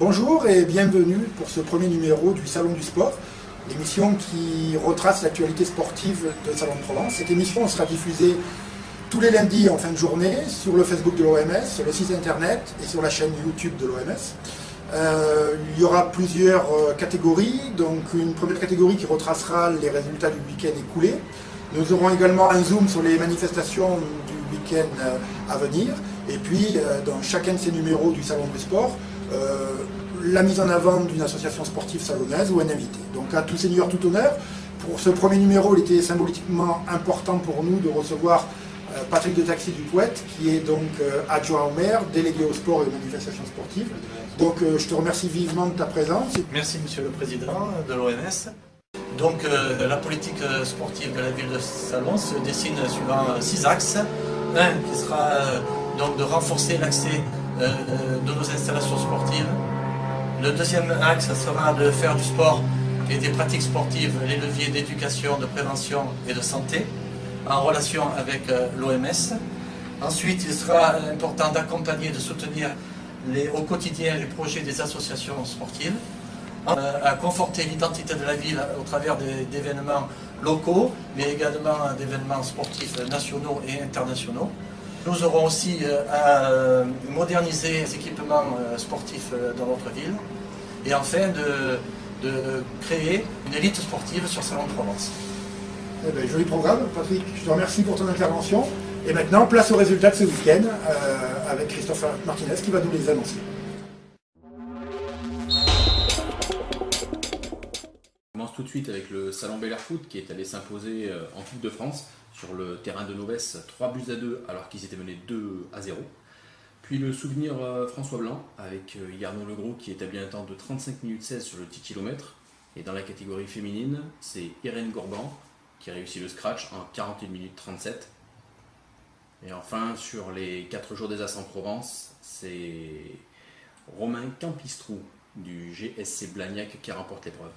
Bonjour et bienvenue pour ce premier numéro du Salon du Sport, l'émission qui retrace l'actualité sportive de Salon de Provence. Cette émission sera diffusée tous les lundis en fin de journée sur le Facebook de l'OMS, sur le site internet et sur la chaîne YouTube de l'OMS. Il y aura plusieurs catégories, donc une première catégorie qui retracera les résultats du week-end écoulé. Nous aurons également un zoom sur les manifestations du week-end à venir. Et puis, dans chacun de ces numéros du Salon du Sport, la mise en avant d'une association sportive salonnaise ou un invité. Donc à tout seigneur, tout honneur. Pour ce premier numéro, il était symboliquement important pour nous de recevoir Patrick de Taxi du Pouette, qui est donc adjoint au maire, délégué au sport et aux manifestations sportives. Donc je te remercie vivement de ta présence. Merci Monsieur le Président de l'OMS. Donc la politique sportive de la ville de Salon se dessine suivant 6 axes. Un qui sera donc de renforcer l'accès de nos installations sportives. Le deuxième axe sera de faire du sport et des pratiques sportives les leviers d'éducation, de prévention et de santé en relation avec l'OMS. Ensuite, il sera important d'accompagner et de soutenir au quotidien les projets des associations sportives, à conforter l'identité de la ville au travers d'événements locaux, mais également d'événements sportifs nationaux et internationaux. Nous aurons aussi à moderniser les équipements sportifs dans notre ville et enfin de créer une élite sportive sur Salon de Provence. Eh bien, joli programme, Patrick. Je te remercie pour ton intervention. Et maintenant, place aux résultats de ce week-end avec Christophe Martinez qui va nous les annoncer. On commence tout de suite avec le Salon Bel Air Foot qui est allé s'imposer en Coupe de France sur le terrain de Novès, 3-2 alors qu'ils étaient menés 2-0. Puis le souvenir François Blanc avec Yarnon Legros qui établit un temps de 35 minutes 16 sur le 10 km. Et dans la catégorie féminine, c'est Irène Gourban qui réussit le scratch en 41 minutes 37. Et enfin, sur les 4 jours des As en Provence, c'est Romain Campistrou du GSC Blagnac qui remporte l'épreuve.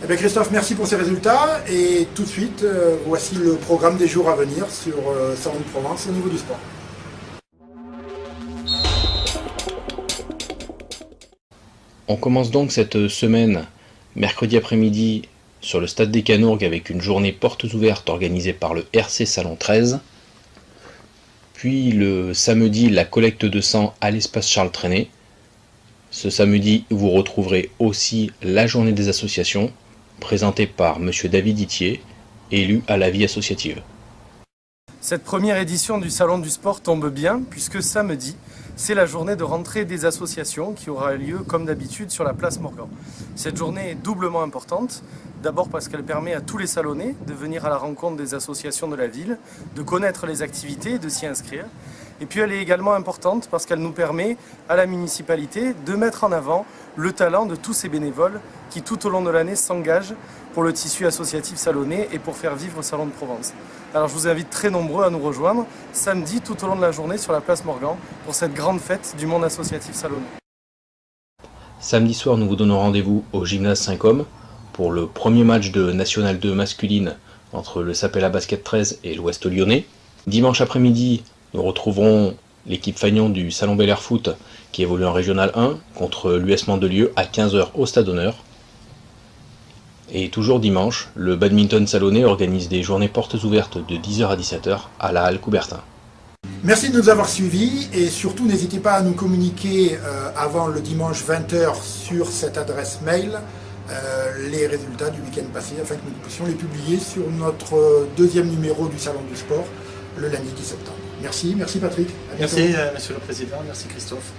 Eh bien Christophe, merci pour ces résultats. Et tout de suite, voici le programme des jours à venir sur Salon de Provence au niveau du sport. On commence donc cette semaine, mercredi après-midi, sur le stade des Canourgues avec une journée portes ouvertes organisée par le RC Salon 13. Puis le samedi, la collecte de sang à l'espace Charles Trenet. Ce samedi, vous retrouverez aussi la journée des associations, présentée par M. David Itier, élu à la vie associative. Cette première édition du Salon du Sport tombe bien, puisque samedi, c'est la journée de rentrée des associations qui aura lieu comme d'habitude sur la place Morgan. Cette journée est doublement importante, d'abord parce qu'elle permet à tous les salonnais de venir à la rencontre des associations de la ville, de connaître les activités et de s'y inscrire. Et puis elle est également importante parce qu'elle nous permet à la municipalité de mettre en avant le talent de tous ces bénévoles qui tout au long de l'année s'engagent pour le tissu associatif salonnais et pour faire vivre Salon de Provence. Alors je vous invite très nombreux à nous rejoindre samedi tout au long de la journée sur la place Morgan pour cette grande fête du monde associatif salonnais. Samedi soir, nous vous donnons rendez-vous au gymnase Saint-Côme pour le premier match de National 2 masculine entre le Sapella Basket 13 et l'Ouest Lyonnais. Dimanche après-midi, nous retrouverons l'équipe Fagnon du Salon Bel Air Foot qui évolue en Régional 1 contre l'US Mandelieu à 15h au Stade Honneur. Et toujours dimanche, le badminton salonnais organise des journées portes ouvertes de 10h à 17h à la Halle Coubertin. Merci de nous avoir suivis et surtout n'hésitez pas à nous communiquer avant le dimanche 20h sur cette adresse mail les résultats du week-end passé afin que nous puissions les publier sur notre deuxième numéro du Salon du Sport le lundi 10 septembre. Merci Patrick. Merci Monsieur le Président, merci Christophe.